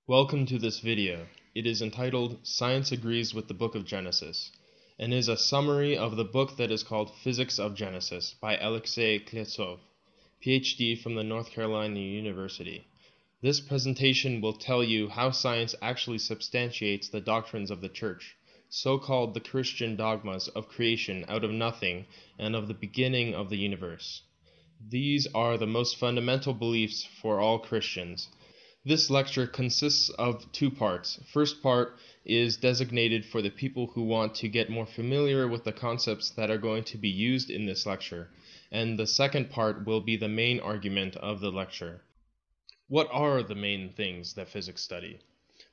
Welcome to this video. It is entitled Science Agrees with the Book of Genesis and is a summary of the book that is called Physics of Genesis by Alexei Kletsov, PhD from the North Carolina University. This presentation will tell you how science actually substantiates the doctrines of the Church, so-called the Christian dogmas of creation out of nothing and of the beginning of the universe. These are the most fundamental beliefs for all Christians. This lecture consists of two parts. First part is designated for the people who want to get more familiar with the concepts that are going to be used in this lecture, and the second part will be the main argument of the lecture. What are the main things that physics study?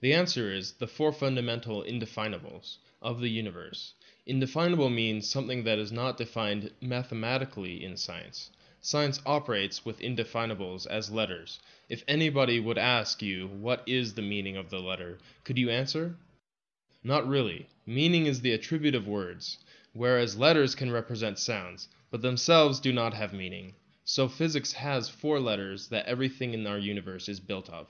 The answer is the four fundamental indefinables of the universe. Indefinable means something that is not defined mathematically in science. Science operates with indefinables as letters. If anybody would ask you what is the meaning of the letter, could you answer? Not really. Meaning is the attribute of words, whereas letters can represent sounds, but themselves do not have meaning. So physics has four letters that everything in our universe is built of.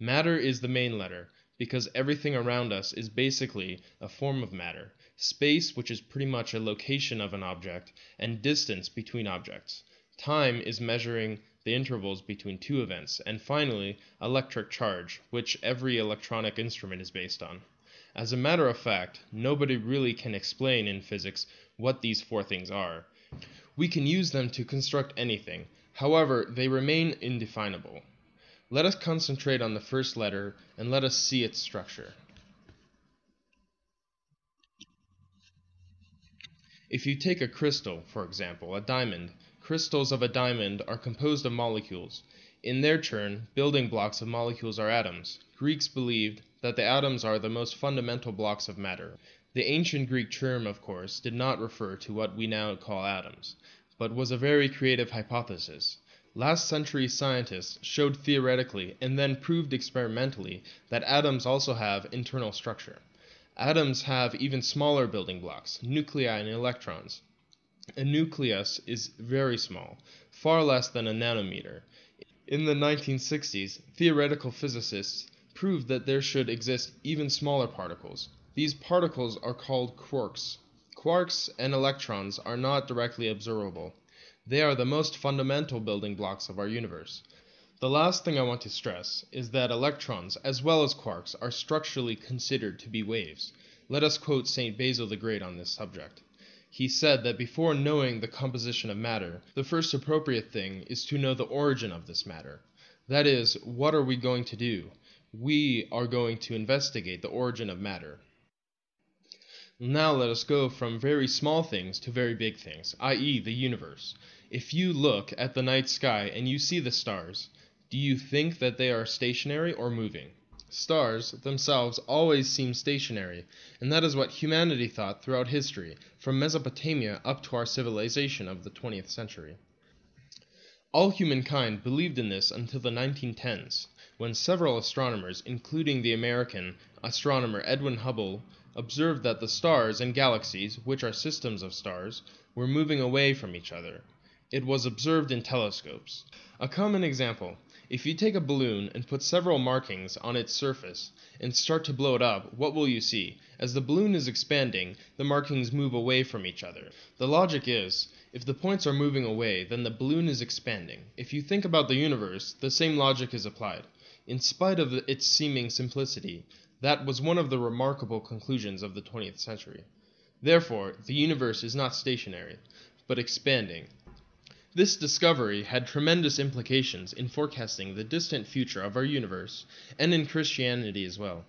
Matter is the main letter, because everything around us is basically a form of matter. Space, which is pretty much a location of an object, and distance between objects. Time is measuring the intervals between two events, and finally, electric charge, which every electronic instrument is based on. As a matter of fact, nobody really can explain in physics what these four things are. We can use them to construct anything, however, they remain indefinable. Let us concentrate on the first letter and let us see its structure. If you take a crystal, for example, a diamond, crystals of a diamond are composed of molecules. In their turn, building blocks of molecules are atoms. Greeks believed that the atoms are the most fundamental blocks of matter. The ancient Greek term, of course, did not refer to what we now call atoms, but was a very creative hypothesis. Last century scientists showed theoretically and then proved experimentally that atoms also have internal structure. Atoms have even smaller building blocks, nuclei and electrons. A nucleus is very small, far less than a nanometer. In the 1960s, theoretical physicists proved that there should exist even smaller particles. These particles are called quarks. Quarks and electrons are not directly observable. They are the most fundamental building blocks of our universe. The last thing I want to stress is that electrons, as well as quarks, are structurally considered to be waves. Let us quote St. Basil the Great on this subject. He said that before knowing the composition of matter, the first appropriate thing is to know the origin of this matter. That is, what are we going to do? We are going to investigate the origin of matter. Now let us go from very small things to very big things, i.e. the universe. If you look at the night sky and you see the stars, do you think that they are stationary or moving? Stars themselves always seem stationary, and that is what humanity thought throughout history, from Mesopotamia up to our civilization of the 20th century. All humankind believed in this until the 1910s, when several astronomers, including the American astronomer Edwin Hubble, observed that the stars and galaxies, which are systems of stars, were moving away from each other. It was observed in telescopes. A common example: if you take a balloon and put several markings on its surface and start to blow it up, what will you see? As the balloon is expanding, the markings move away from each other. The logic is, if the points are moving away, then the balloon is expanding. If you think about the universe, the same logic is applied. In spite of its seeming simplicity, that was one of the remarkable conclusions of the 20th century. Therefore, the universe is not stationary, but expanding. This discovery had tremendous implications in forecasting the distant future of our universe, and in Christianity as well.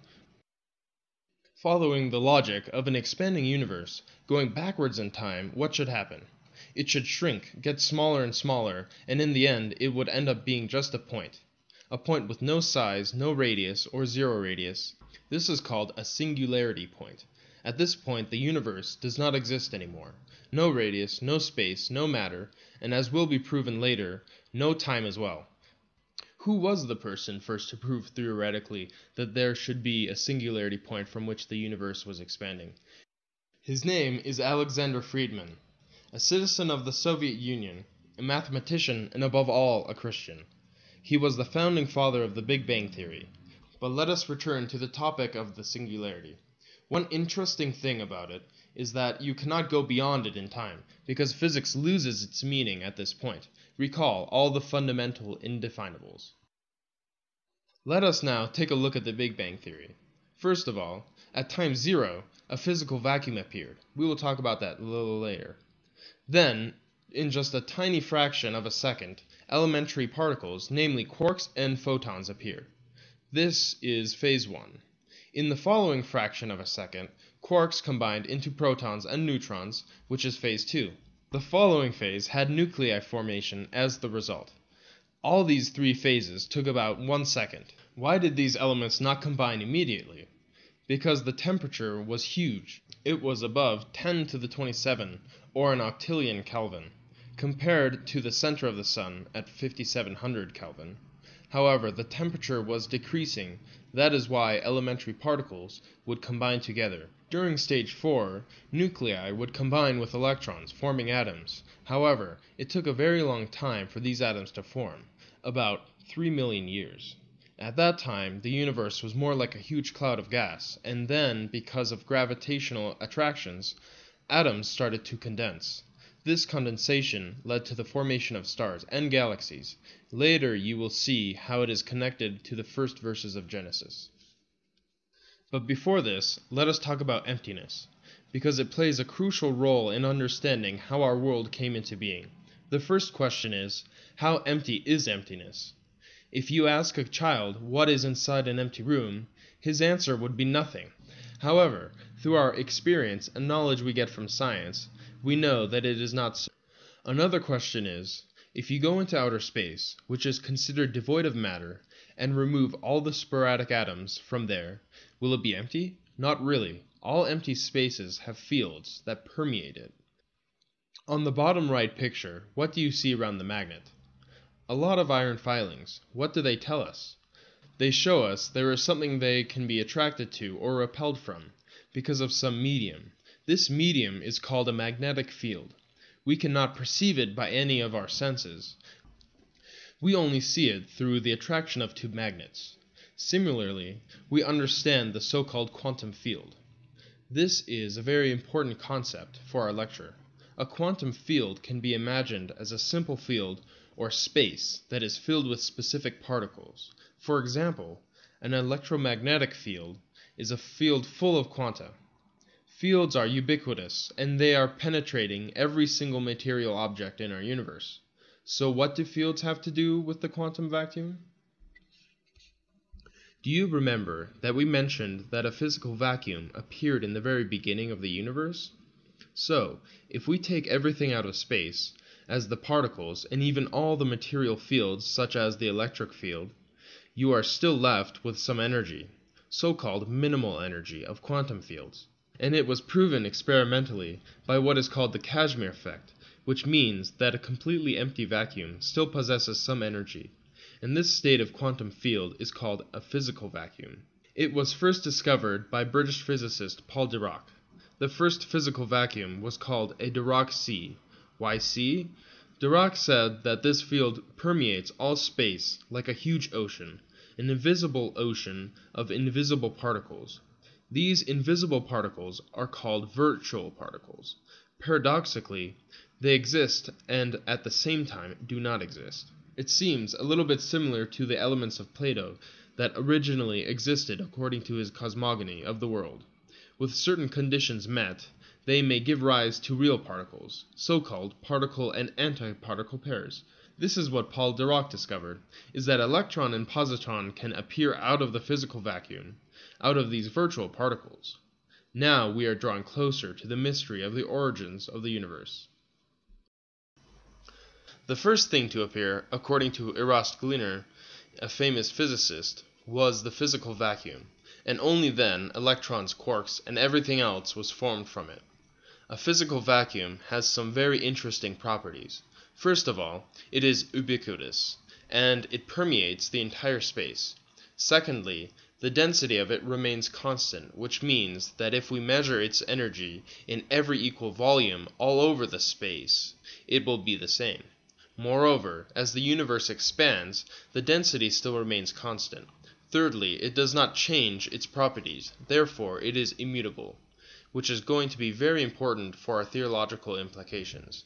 Following the logic of an expanding universe, going backwards in time, what should happen? It should shrink, get smaller and smaller, and in the end it would end up being just a point with no size, no radius, or zero radius. This is called a singularity point. At this point, the universe does not exist anymore. No radius, no space, no matter, and as will be proven later, no time as well. Who was the person first to prove theoretically that there should be a singularity point from which the universe was expanding? His name is Alexander Friedmann, a citizen of the Soviet Union, a mathematician, and above all, a Christian. He was the founding father of the Big Bang Theory. But let us return to the topic of the singularity. One interesting thing about it is that you cannot go beyond it in time, because physics loses its meaning at this point. Recall all the fundamental indefinables. Let us now take a look at the Big Bang Theory. First of all, at time 0, a physical vacuum appeared. We will talk about that a little later. Then, in just a tiny fraction of a second, elementary particles, namely quarks and photons, appeared. This is phase 1. In the following fraction of a second, quarks combined into protons and neutrons, which is phase 2. The following phase had nuclei formation as the result. All these three phases took about 1 second. Why did these elements not combine immediately? Because the temperature was huge. It was above 10 to the 27, or an octillion Kelvin, compared to the center of the Sun at 5700 Kelvin. However, the temperature was decreasing. That is why elementary particles would combine together. During stage 4, nuclei would combine with electrons, forming atoms. However, it took a very long time for these atoms to form, about 3 million years. At that time, the universe was more like a huge cloud of gas, and then, because of gravitational attractions, atoms started to condense. This condensation led to the formation of stars and galaxies. Later you will see how it is connected to the first verses of Genesis. But before this, let us talk about emptiness, because it plays a crucial role in understanding how our world came into being. The first question is, how empty is emptiness? If you ask a child what is inside an empty room, his answer would be nothing. However, through our experience and knowledge we get from science, we know that it is not so. Another question is, if you go into outer space, which is considered devoid of matter, and remove all the sporadic atoms from there, will it be empty? Not really. All empty spaces have fields that permeate it. On the bottom right picture, what do you see around the magnet? A lot of iron filings. What do they tell us? They show us there is something they can be attracted to or repelled from, because of some medium. This medium is called a magnetic field. We cannot perceive it by any of our senses. We only see it through the attraction of two magnets. Similarly, we understand the so-called quantum field. This is a very important concept for our lecture. A quantum field can be imagined as a simple field or space that is filled with specific particles. For example, an electromagnetic field is a field full of quanta. Fields are ubiquitous, and they are penetrating every single material object in our universe. So what do fields have to do with the quantum vacuum? Do you remember that we mentioned that a physical vacuum appeared in the very beginning of the universe? So, if we take everything out of space, as the particles and even all the material fields such as the electric field, you are still left with some energy, so-called minimal energy of quantum fields. And it was proven experimentally by what is called the Casimir effect, which means that a completely empty vacuum still possesses some energy, and this state of quantum field is called a physical vacuum. It was first discovered by British physicist Paul Dirac. The first physical vacuum was called a Dirac sea. Why sea? Dirac said that this field permeates all space like a huge ocean, an invisible ocean of invisible particles. These invisible particles are called virtual particles. Paradoxically, they exist and at the same time do not exist. It seems a little bit similar to the elements of Plato that originally existed according to his cosmogony of the world. With certain conditions met, they may give rise to real particles, so-called particle and antiparticle pairs. This is what Paul Dirac discovered, is that electron and positron can appear out of the physical vacuum, out of these virtual particles. Now we are drawing closer to the mystery of the origins of the universe. The first thing to appear, according to Erast Gliner, a famous physicist, was the physical vacuum, and only then electrons, quarks, and everything else was formed from it. A physical vacuum has some very interesting properties. First of all, it is ubiquitous, and it permeates the entire space. Secondly, the density of it remains constant, which means that if we measure its energy in every equal volume all over the space, it will be the same. Moreover, as the universe expands, the density still remains constant. Thirdly, it does not change its properties, therefore it is immutable, which is going to be very important for our theological implications.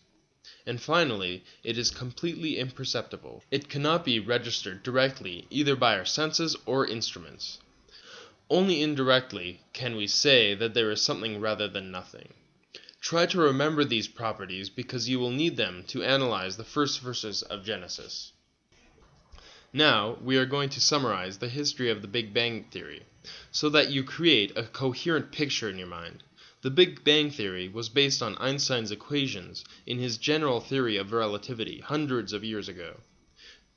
And finally, it is completely imperceptible. It cannot be registered directly either by our senses or instruments. Only indirectly can we say that there is something rather than nothing. Try to remember these properties because you will need them to analyze the first verses of Genesis. Now, we are going to summarize the history of the Big Bang Theory, so that you create a coherent picture in your mind. The Big Bang Theory was based on Einstein's equations in his general theory of relativity hundreds of years ago.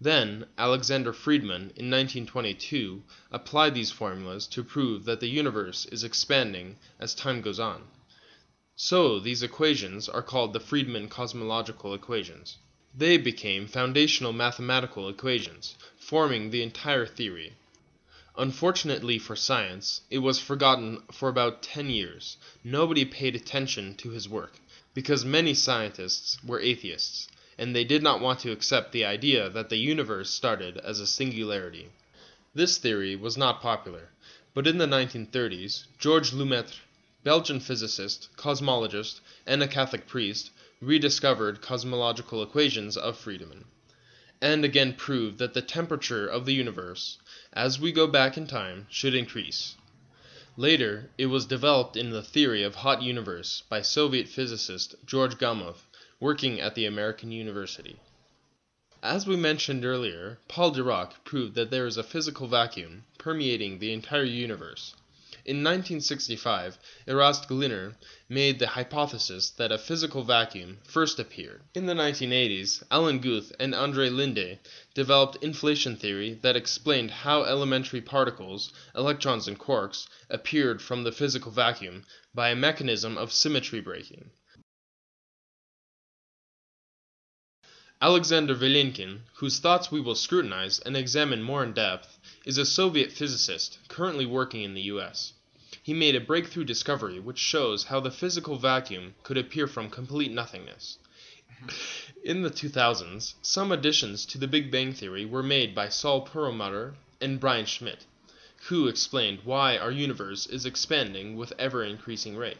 Then, Alexander Friedmann, in 1922, applied these formulas to prove that the universe is expanding as time goes on. So, these equations are called the Friedmann cosmological equations. They became foundational mathematical equations, forming the entire theory. Unfortunately for science, it was forgotten for about 10 years. Nobody paid attention to his work, because many scientists were atheists, and they did not want to accept the idea that the universe started as a singularity. This theory was not popular, but in the 1930s, Georges Lemaitre, Belgian physicist, cosmologist, and a Catholic priest, rediscovered cosmological equations of Friedmann, and again proved that the temperature of the universe, as we go back in time, should increase. Later, it was developed in the theory of hot universe by Soviet physicist George Gamow, working at the American University. As we mentioned earlier, Paul Dirac proved that there is a physical vacuum permeating the entire universe. In 1965, Erast Glynner made the hypothesis that a physical vacuum first appeared. In the 1980s, Alan Guth and André Linde developed inflation theory that explained how elementary particles, electrons and quarks, appeared from the physical vacuum by a mechanism of symmetry breaking. Alexander Vilenkin, whose thoughts we will scrutinize and examine more in depth, is a Soviet physicist currently working in the US. He made a breakthrough discovery which shows how the physical vacuum could appear from complete nothingness. In the 2000s, some additions to the Big Bang Theory were made by Saul Perlmutter and Brian Schmidt, who explained why our universe is expanding with ever-increasing rate.